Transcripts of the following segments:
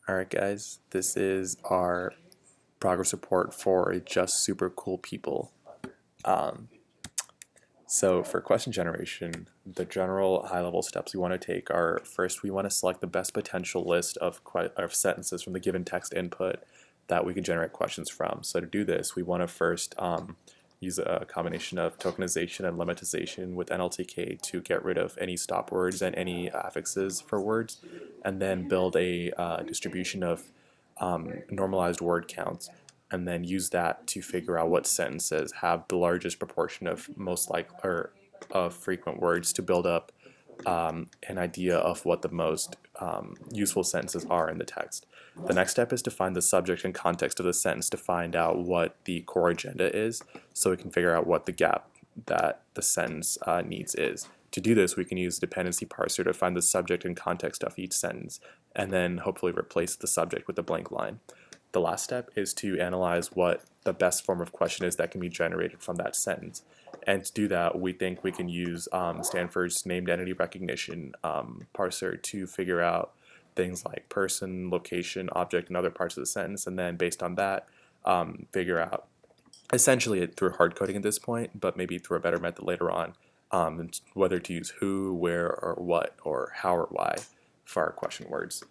Alright guys, this is our progress report for a just super cool people. Um, so for question generation, the general high-level steps we want to take are first we want to select the best potential list of sentences from the given text input that we can generate questions from. So to do this, we want to first use a combination of tokenization and lemmatization with NLTK to get rid of any stop words and any affixes for words, and then build a distribution of normalized word counts, and then use that to figure out what sentences have the largest proportion of most like or of frequent words to build up an idea of what the most useful sentences are in the text. The next step is to find the subject and context of the sentence to find out what the core agenda is, so we can figure out what the gap that the sentence needs is. To do this, we can use dependency parser to find the subject and context of each sentence, and then hopefully replace the subject with a blank line. The last step is to analyze what the best form of question is that can be generated from that sentence. And to do that, we think we can use Stanford's named entity recognition parser to figure out things like person, location, object, and other parts of the sentence, and then based on that, figure out essentially through hard coding at this point, but maybe through a better method later on, whether to use who, where, or what, or how or why for our question words.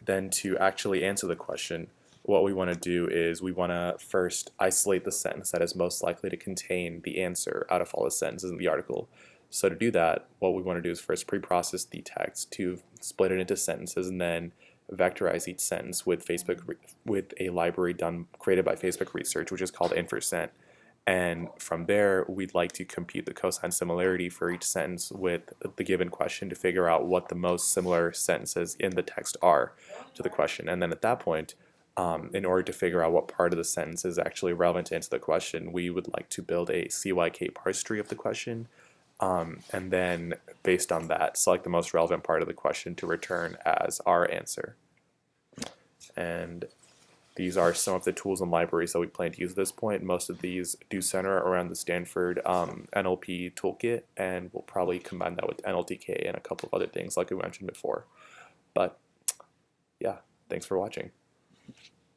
Then to actually answer the question, what we want to do is we want to first isolate the sentence that is most likely to contain the answer out of all the sentences in the article. So to do that, what we want to do is first pre-process the text to split it into sentences, and then vectorize each sentence with a library created by Facebook Research, which is called InfraCent. And from there, we'd like to compute the cosine similarity for each sentence with the given question to figure out what the most similar sentences in the text are to the question. And then at that point, in order to figure out what part of the sentence is actually relevant to answer the question, we would like to build a CYK parse tree of the question, and then based on that, select the most relevant part of the question to return as our answer. And these are some of the tools and libraries that we plan to use at this point. Most of these do center around the Stanford NLP toolkit, and we'll probably combine that with NLTK and a couple of other things like we mentioned before. But yeah, thanks for watching.